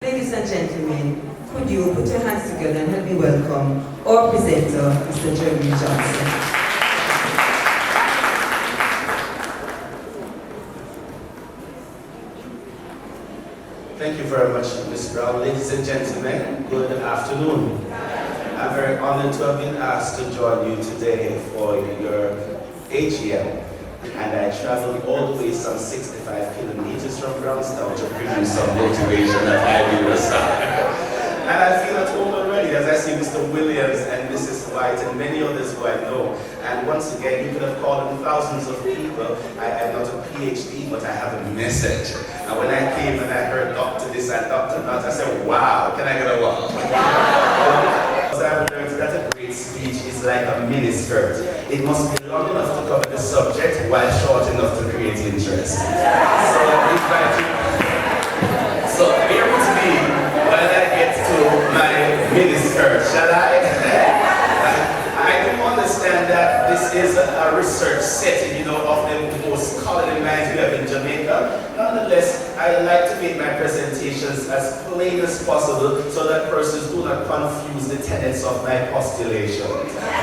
Ladies and gentlemen, could you put your hands together and help me welcome our presenter, Mr. Jermaine Johnson. Thank you very much, Ms. Brown. Ladies and gentlemen, good afternoon. I'm very honored to have been asked to join you today for your AGM. And I traveled all the way some 65 kilometers from Brownstown to bring you some motivation at Iberostar. And I feel at home already as I see Mr. Williams and Mrs. White and many others who I know. And once again, you could have called in thousands of people. I am not a PhD, but I have a message. And when I came and I heard Dr. this and Dr. that, I said, wow, can I get a wow? Because I've learned that a great speech is like a miniskirt. It must be long enough to cover the subject while short enough to create interest. So I invite you. So bear with me while I get to my miniskirt, shall I? I do understand that this is a research setting, you know, of the most scholarly minds we have in Jamaica. Nonetheless, I like to make my presentations as plain as possible so that persons do not confuse the tenets of my postulation.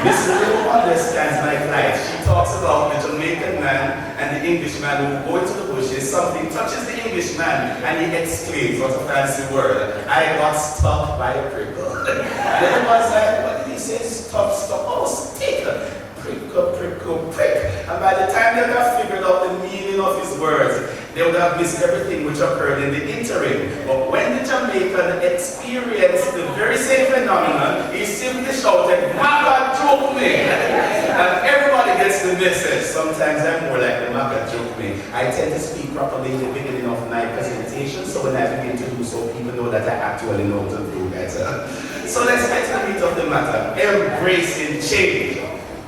Miss Lou understands my plight. She talks about the Jamaican man and the Englishman who go into the bushes, something touches the Englishman and he exclaims, what a fancy word, I got stuck by a prickle. And everyone's like, what did he say? Stop, oh, stick. Prickle, prickle, prick. And by the time they have figured out the meaning of his words, they would have missed everything which occurred in the interim. But when the Jamaican experienced the very same phenomenon, he simply shouted, Maka joke me! And everybody gets the message. Sometimes I'm more like the Maka joke me. I tend to speak properly in the beginning of my presentation, so when I begin to do so, people know that I actually know to do better. So let's get to the meat of the matter. Embracing change.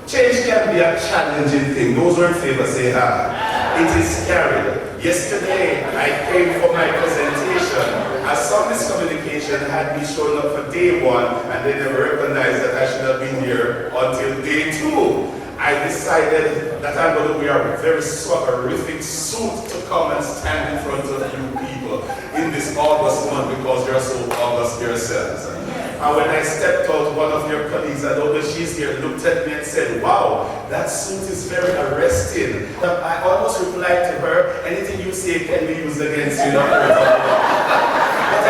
Change can be a challenging thing. Those who are in favor say, it is scary. Yesterday, I came for my presentation. As some miscommunication had me showing up for day one, and they never recognized that I should have been here until day two. I decided that I'm going to wear a very swaggerific suit to come and stand in front of you people in this August month because you're so August yourselves. And when I stepped out, one of your colleagues, I don't know if she's here, looked at me and said, wow, that suit is very arresting. I almost replied to her, anything you say can be used against you. But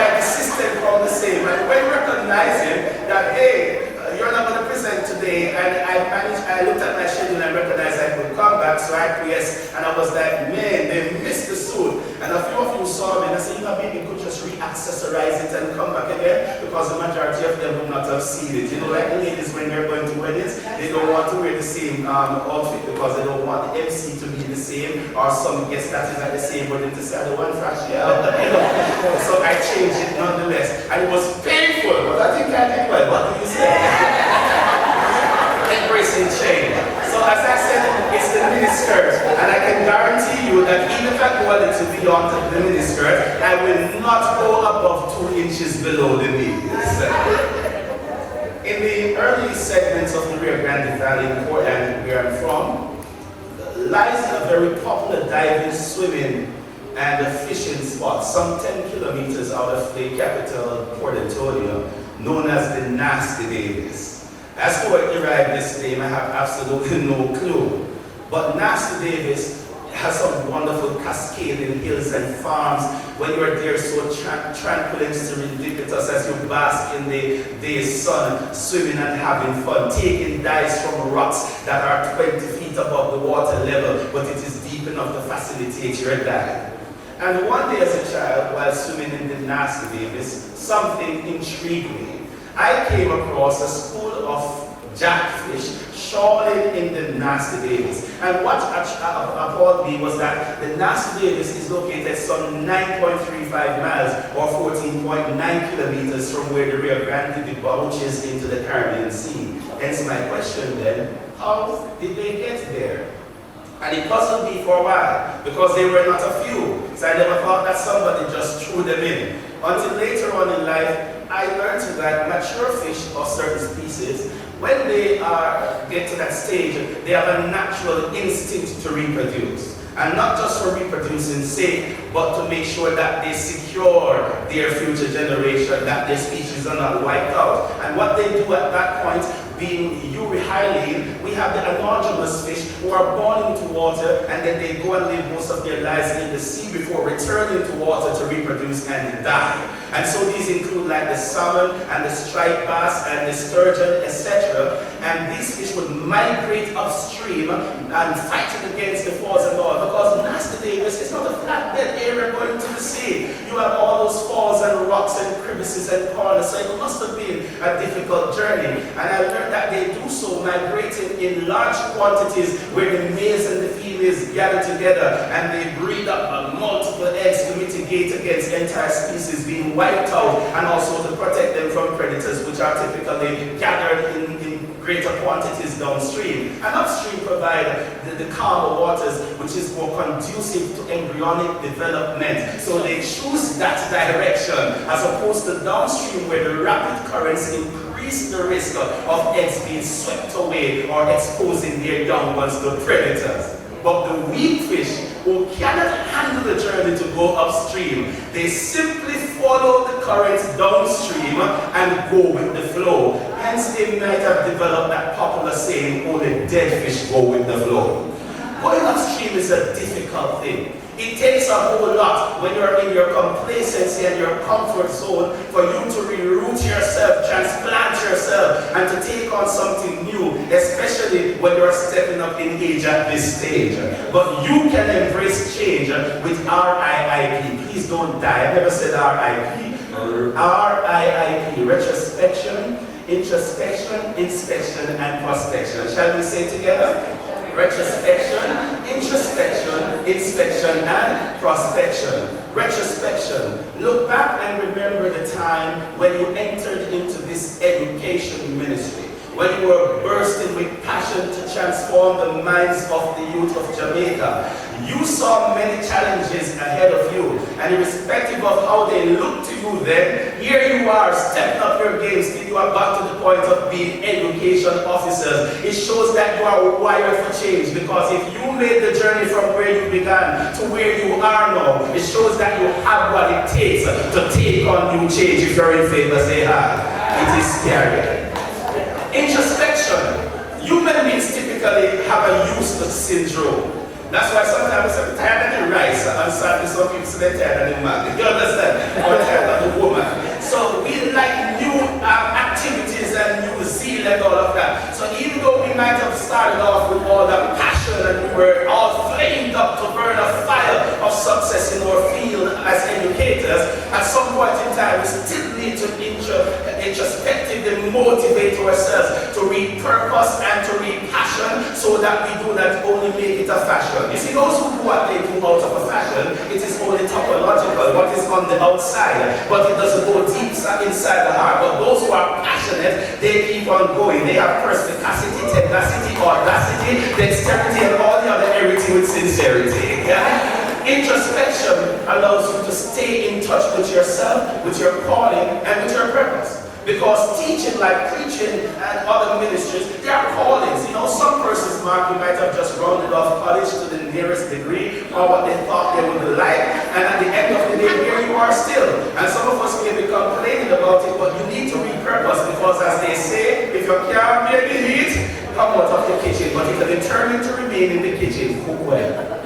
I insisted on the same. And when recognizing that, hey, you're not going to present today, and I looked at my schedule and recognized I could come back, so I acquiesced, and I was like, man, they missed the suit. And a few of you saw me, and I said, you know, maybe you could just re-accessorize it and come back again, because the majority of them will not have seen it. You know, like the ladies when they're going to weddings, they don't want to wear the same outfit because they don't want the MC to be the same, or some guest that is at the same wedding to say, I don't want fresh, So I changed it nonetheless. And it was painful, but I think I did well. What do you say? Embracing change. So as I said, it's the miniskirt, and I can guarantee you that even if I go a little beyond the miniskirt, I will not go above 2 inches below the knees. In the early segments of the Rio Grande Valley in Portland, where I'm from, lies a very popular diving, swimming, and fishing spot, some 10 kilometers out of the capital, Port Antonio, known as the Nasty Davis. As to what derived this name, I have absolutely no clue. But Nasty Davis has some wonderful cascading hills and farms when you're there so tranquil and serendipitous as you bask in the day's sun, swimming and having fun, taking dives from rocks that are 20 feet above the water level, but it is deep enough to facilitate your dive. And one day as a child, while swimming in the Nasty Davis, something intrigued me. I came across a school of jackfish shoaling in the Nasty Davis. And what appalled me was that the Nasty Davis is located some 9.35 miles or 14.9 kilometers from where the Rio Grande debouches into the Caribbean Sea. Hence my question then, how did they get there? And it puzzled me for a while, because they were not a few. So I never thought that somebody just threw them in. Until later on in life, I learned that mature fish of certain species, when they get to that stage, they have a natural instinct to reproduce. And not just for reproducing sake, but to make sure that they secure their future generation, that their species are not wiped out. And what they do at that point, being euryhylene, we have the anadromous fish who are born into water and then they go and live most of their lives in the sea before returning to water to reproduce and die. And so these include like the salmon and the striped bass and the sturgeon, etc. And these fish would migrate upstream and fight against the falls and all, because Nasty Davis is not a flatbed area going to the sea. You have all those falls and rocks and crevices and corners, so it must have been a difficult journey. And I learned that they do so migrating in large quantities where the males and the females gather together and they breed up multiple eggs to mitigate against entire species being wiped out, and also to protect them from predators which are typically gathered in greater quantities downstream. And upstream provide the calmer waters, which is more conducive to embryonic development. So they choose that direction as opposed to downstream where the rapid currents increase the risk of eggs being swept away or exposing their young ones to predators. But the weak fish who cannot handle the journey to go upstream, they simply follow the currents downstream and go with the flow. Hence they might have developed that popular saying, only dead fish go with the flow. Going upstream is a difficult thing. It takes a whole lot when you're in your complacency and your comfort zone for you to reroute yourself, transplant yourself, and to take on something new, especially when you're stepping up in age at this stage. But you can embrace change with RIIP. Please don't die. I never said RIP. RIIP, retrospection, introspection, inspection, and prospection. Shall we say together? Retrospection, introspection, inspection, and prospection. Retrospection. Look back and remember the time when you entered into this education ministry, when you were bursting with passion to transform the minds of the youth of Jamaica. You saw many challenges ahead of you, and irrespective of how they looked to you then, here you are stepping up your game till you are back to the point of being education officers. It shows that you are wired for change, because if you made the journey from where you began to where you are now, it shows that you have what it takes to take on new change. If you're in favor, say hi. It is scary. Introspection. Human beings typically have a useless syndrome. That's why sometimes I'm tired of the rice, and sadly some people say they're tired of the man. You understand? Or tired of the woman. So we like new activities and new zeal and all of that. So even though we might have started off with all that passion and we were all flamed up to burn a fire of success in our field as educators, at some point in time we still need to introspectively motivate ourselves to read purpose and to read passion, so that we do not only make it a fashion. You see, those who do what they do out of a fashion, it is only topological, what is on the outside, but it doesn't go deep inside the heart. But those who are passionate, they keep on going. They have perspicacity, tenacity, audacity, dexterity, and all the other everything with sincerity. Yeah? Introspection allows you to stay in touch with yourself, with your calling, and with your purpose. Because teaching, like preaching and other ministries, they are callings. You know, some persons, Mark, you might have just rounded off college to the nearest degree or what they thought they would like, and at the end of the day, here you are still. And some of us may be complaining about it, but you need to repurpose, because as they say, if you can't make the heat, come out of the kitchen. But if you're determined to remain in the kitchen, cook well.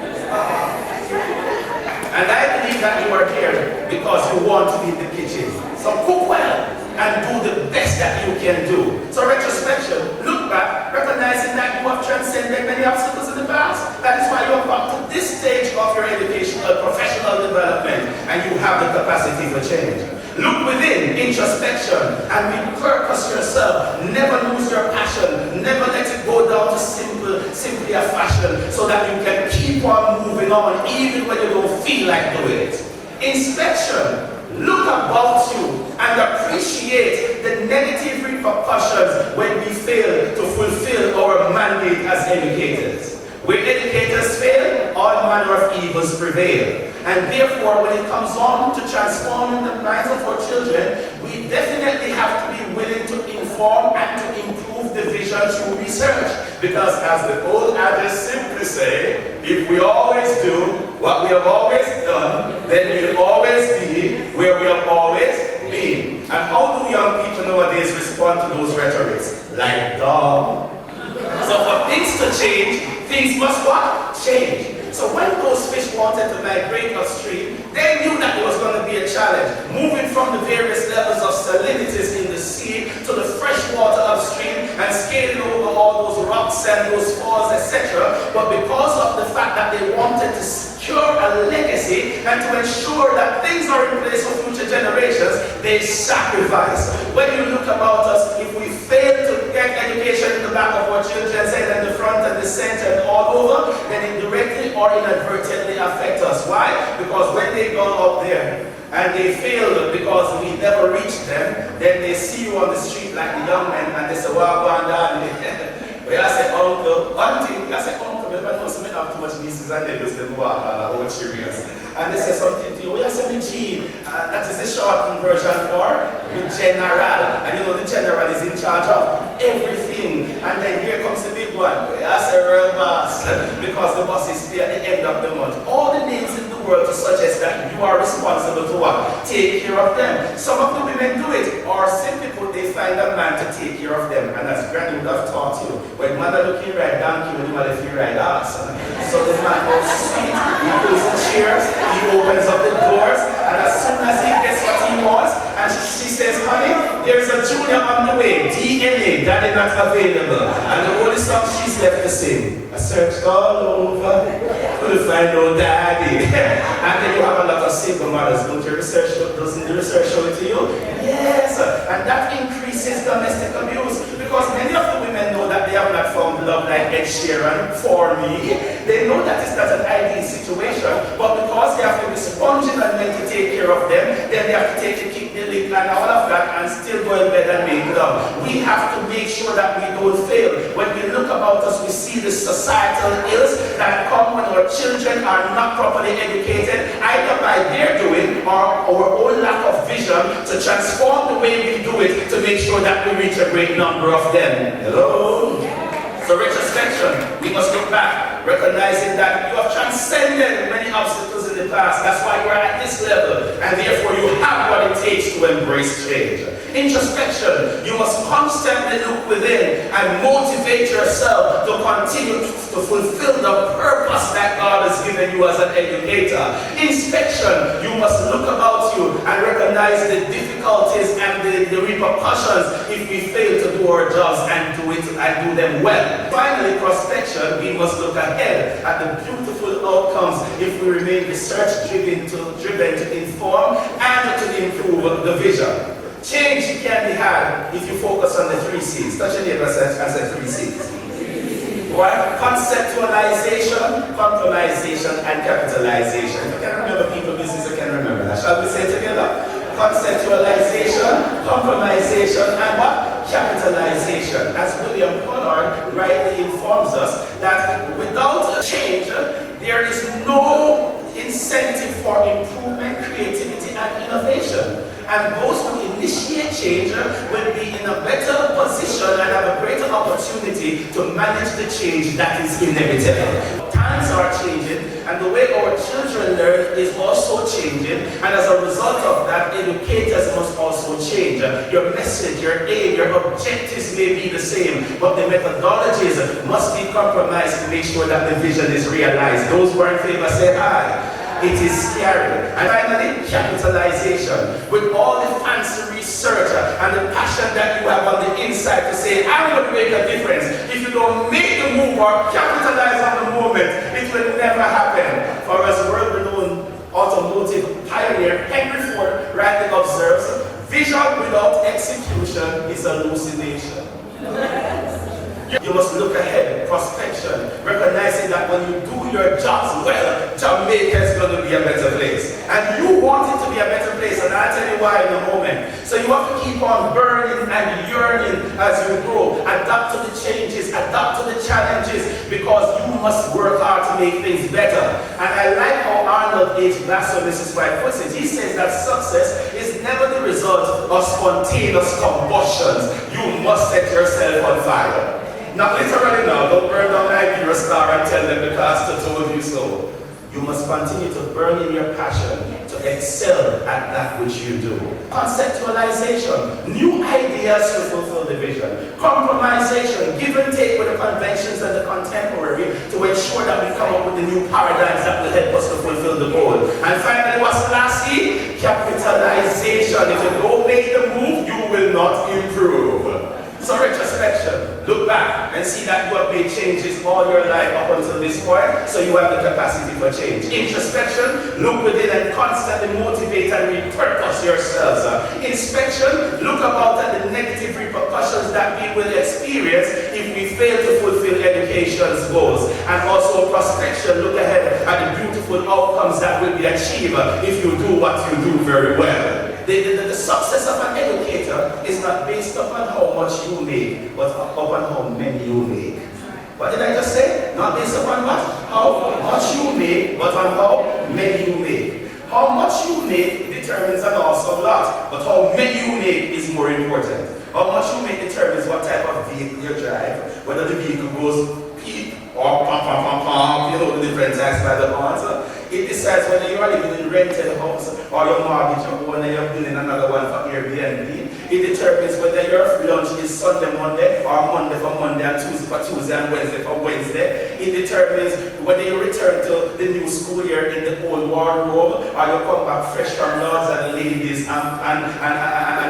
And I believe that you are here because you want to be in the kitchen. So cook well and do the best that you can do. So retrospection, look back, recognizing that you have transcended many obstacles in the past. That is why you have come to this stage of your educational, professional development, and you have the capacity for change. Look within, introspection, and repurpose yourself. Never lose your passion. Never let it go down to simply a fashion, so that you can keep on moving on even when you don't feel like doing it. Inspection. Look about you and appreciate the negative repercussions when we fail to fulfill our mandate as educators. When educators fail, all manner of evils prevail. And therefore, when it comes on to transforming the minds of our children, we definitely have to be willing to inform and to improve the vision through research. Because as the old adage simply say, if we always do what we have always done, then we'll always be where we have always been. And how do young people nowadays respond to those rhetorics? Like dog. So for things to change, things must what? Change. So when those fish wanted to migrate upstream, they knew that there was going to be a challenge. Moving from the various levels of salinities in the sea to the fresh water upstream and scaling over all those rocks and those falls, etc. But because of the fact that they wanted to secure a legacy and to ensure that things are in place for future generations, they sacrifice. When you look about us, if we fail to get education in the back of our children's head and the front and the center and all over, then it directly or inadvertently affect us. Why? Because when they go up there and they fail because we never reach them, then they see you on the street like the young men and they say, well, go on down. Well, I say, uncle, one thing, I say, uncle, but I know some have too much nieces and nephews, they go over serious. And they say something to you, well, I say, G, that is the shortened version for the general. And you know, the general is in charge of everything. And then here comes the big one. Well, I say, real boss, because the boss is there at the end of the month. All the names in the world to suggest that you are responsible to what? Take care of them. Some of the women do it, or simply put, they find a man to take care of them. And as Granny would have taught you, when mother looking right donkey, when you mother looking right ass. So the man goes sweet, he pulls the chairs, he opens up the doors, and as soon as he gets what he wants, and she says, honey, there's a junior on the way, DNA, daddy not available. And the only song she's left to sing, I searched all over, couldn't find no daddy. And then you have a lot of single mothers, doesn't the research show it to you? Yes, and that increases domestic abuse, because many of the women know that they have not found love like Ed Sheeran for me. They know that it's not an ideal situation, but because they have to be sponging on men to take care of them, then they have to take the kick, the lick, and all of that, and still go in bed and make love. We have to make sure that we don't fail. When we look about us, we see the societal ills that come when our children are not properly educated, either by their doing or our own lack of vision to transform the way we do it to make sure that we reach a great number of them. Hello? So retrospection, we must look back, recognizing that you have transcended many obstacles in the past. That's why you are at this level, and therefore you have what it takes to embrace change. Introspection, you must constantly look within and motivate yourself to continue to fulfill the purpose that God has given you as an educator. Inspection, you must look about you and recognize the difficulties and the repercussions if we fail to do our jobs and do them well. Finally, prospection, we must look ahead at the beautiful outcomes if we remain research-driven to inform and to improve the vision. Change can be had if you focus on the 3 C's. Touch your neighbor and say 3 C's. What? Conceptualization, compromisation, and capitalization. If you can remember people business, you can remember that. Shall we say it together? Conceptualization, compromisation, and what? Capitalization. As William Pollard rightly informs us that without change, there is no incentive for improvement, creativity, and innovation. And those who initiate change will be in a better position and have a greater opportunity to manage the change that is inevitable. Times are changing, and the way our children learn is also changing, and as a result of that, educators must also change. Your message, your aim, your objectives may be the same, but the methodologies must be compromised to make sure that the vision is realized. Those who are in favor say aye. It is scary. And finally, capitalization. With all the fancy research and the passion that you have on the inside to say, I'm going to make a difference. If you don't make the move or capitalize on the moment, it will never happen. For as world-renowned automotive pioneer Henry Ford rightly observes, vision without execution is hallucination. You must look ahead, prospection, recognizing that when you do your jobs well, Jamaica is going to be a better place. And you want it to be a better place, and I'll tell you why in a moment. So you have to keep on burning and yearning as you grow. Adapt to the changes, adapt to the challenges, because you must work hard to make things better. And I like how Arnold H. Glasser, Mrs. White, puts it. He says that success is never the result of spontaneous combustions. You must set yourself on fire. Not literally now, don't burn down Iberostar and tell them the pastor told you so. You must continue to burn in your passion to excel at that which you do. Conceptualization, new ideas to fulfill the vision. Compromisation, give and take with the conventions and the contemporary to ensure that we come up with the new paradigms that will help us to fulfill the goal. And finally, what's lastly? Capitalization. If you don't make the move, you will not improve. So retrospection, look back and see that you have made changes all your life up until this point, so you have the capacity for change. Introspection, look within and constantly motivate and repurpose yourselves. Inspection, look about at the negative repercussions that we will experience if we fail to fulfill education's goals. And also prospection, look ahead at the beautiful outcomes that will be achieved if you do what you do very well. The success of an educator is not based upon how much you make, but upon how many you make. What did I just say? Not based upon what? How much you make, but on how many you make. How much you make determines an awesome lot, but how many you make is more important. How much you make determines what type of vehicle you drive, whether the vehicle goes peep or pom pom pom pom, you know the different types by the answer. It decides whether you are living in a rented house or your mortgage or when you're building another one for Airbnb. It determines whether your lunch is Sunday, Monday, or Monday for Monday and Tuesday for Tuesday and Wednesday for Wednesday. It determines whether you return to the new school year in the old wardrobe or you come back fresh from lords and ladies and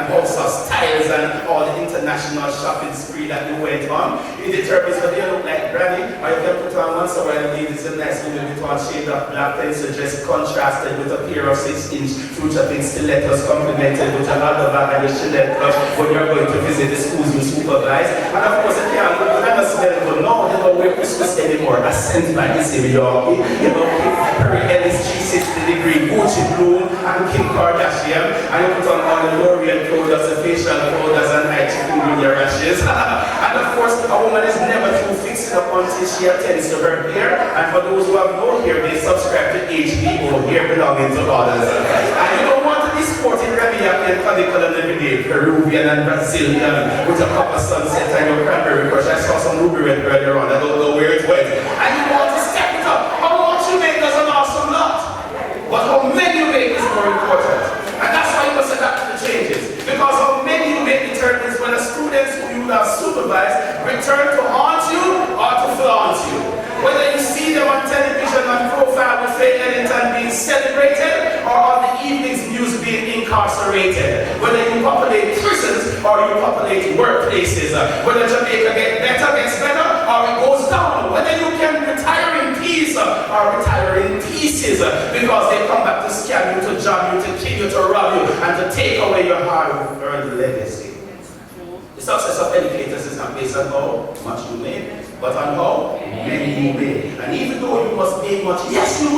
house of styles and all the international shopping spree that you went on. It determines whether you look like Granny or you can put on once a while ladies a nice little bit on shade of black pencil dress contrasted with a pair of 6-inch future pink stilettos complemented with a leather bag and a Chanel club when you're going to visit the schools you supervise. And of course, you can't look at the smell, but no, they don't wear Christmas anymore. That's sent by this Yorkie, you know, Perry Ellis 360-degree, Gucci Bloom, and Kim Kardashian. And you put on all the L'Oreal products, the facial powders, and high chicken with your rashes. And of course, a woman is never too fixed up until she attends to her hair. And for those who have no hair, they subscribe to HBO, hair belonging to others. And you don't want to be sporting Revia and Conical every day, Peruvian and Brazilian, with a copper sunset and your cranberry crush. I saw some ruby red earlier on, I don't know where it went. And you want to step it up. How much you make does an awesome lot. But how many you make is more important. And that's why you must adapt to the changes. Because how many you make determines when the students who you have supervised return to haunt you or to flaunt you. Whether you see them on television on profile with Faye Ellington being celebrated or on the evening's news being incarcerated. Whether you populate prisons or you populate workplaces. Whether Jamaica gets better or it goes down. Whether you can retire in peace or retire in pieces because they come back to scam you, to jam you, to kill you, to rob you, and to take away your hard-earned legacy. The success of educators is not based on how much you make, but on how many you make. And even though you must make much, yes you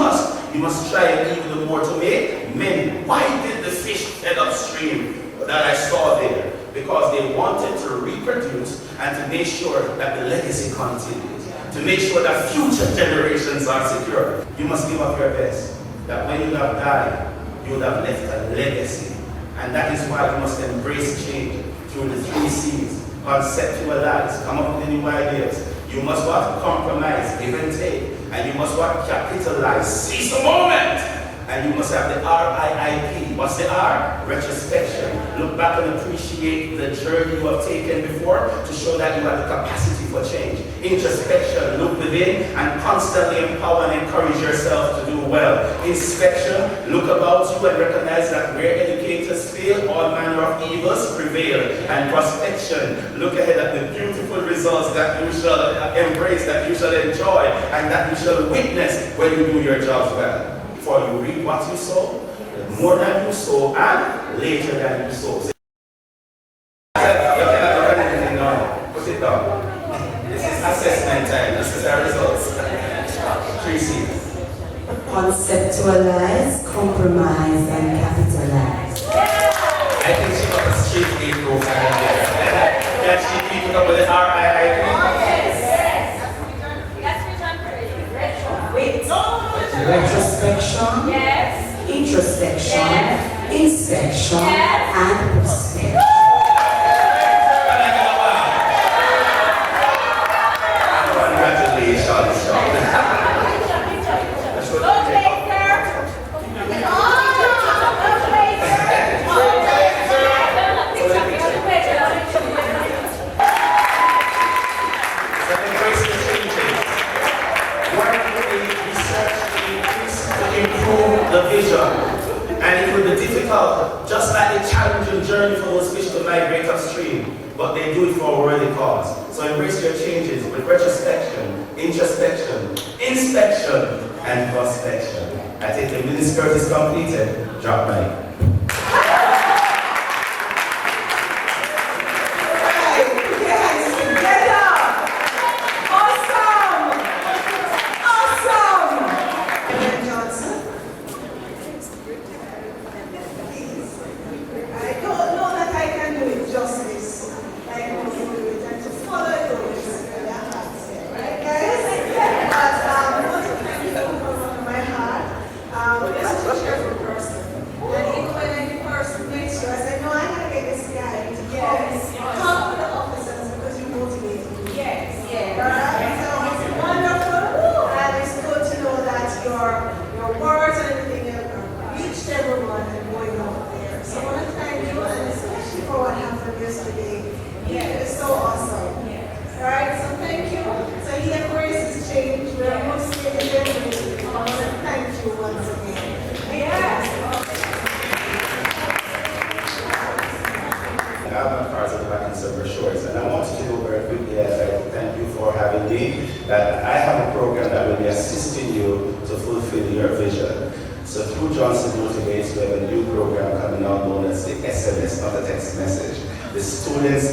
must try even more to make many. Why did the fish head upstream that I saw there? Because they wanted to reproduce and to make sure that the legacy continues, to make sure that future generations are secure. You must give up your best, that when you have died, you would have left a legacy. And that is why you must embrace change through the 3 C's. Conceptualize, come up with new ideas. You must what? Compromise, give and take. And you must what? Capitalize, seize the moment. And you must have the RIIP. What's the R? Retrospection. Look back and appreciate the journey you have taken before to show that you have the capacity for change. Introspection. Look within and constantly empower and encourage yourself to do well. Inspection. Look about you and recognize that where educators fail, all manner of evils prevail. And prospection. Look ahead at the beautiful results that you shall embrace, that you shall enjoy, and that you shall witness when you do your jobs well. For you reap what you sow, more than you sow, and later than you sow. You cannot look at anything now. Put it down. This is assessment time. This is our results. 3 C's. Conceptualize, compromise, and capitalize. I think she got a straight A profile there. Can she keep it up with the RIIP? Retrospection, yes, introspection, yes, inspection, yes, and prospection. challenging journey for those fish to migrate upstream, but they do it for a worthy cause. So embrace your changes with retrospection, introspection, inspection, and prospection. I think the mini skirt is completed. Drop mic.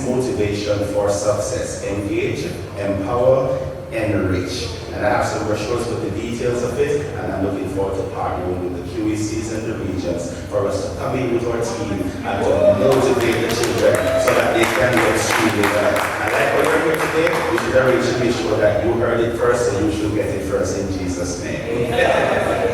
Motivation for success. Engage, empower, enrich. And I have some brochures with the details of it, and I'm looking forward to partnering with the QECs and the regions for us to come in with our team and to motivate the children so that they can do extremely well. And like what we're here today, we should already make sure that you heard it first and you should get it first in Jesus' name.